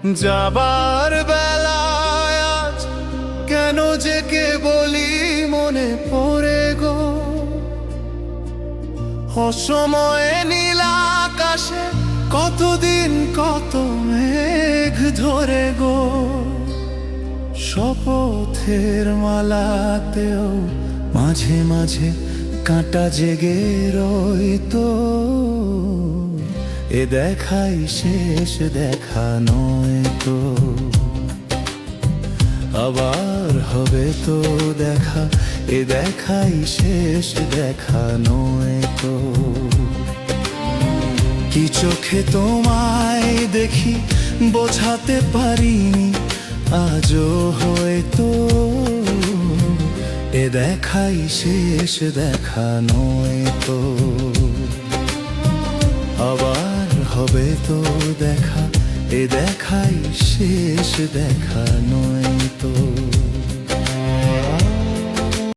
যাবার বেলায় আজ কেন যে কে বলি মনে পড়ে গো, অসময়ে নীল আকাশে কতদিন কত মেঘ ধরে গো। শপথের মালাতেও মাঝে মাঝে কাঁটা জেগে রইতো, এ দেখাই শেষ দেখা নয় তো। আবার হবে তো দেখা, এ দেখাই শেষ দেখা নয় তো। কি চোখে তোমায় দেখি বোঝাতে পারিনি আজও হয়তো, এ দেখাই শেষ দেখা নয় তো। আবার হবে তো দেখা, এ দেখাই শেষ দেখা নয়।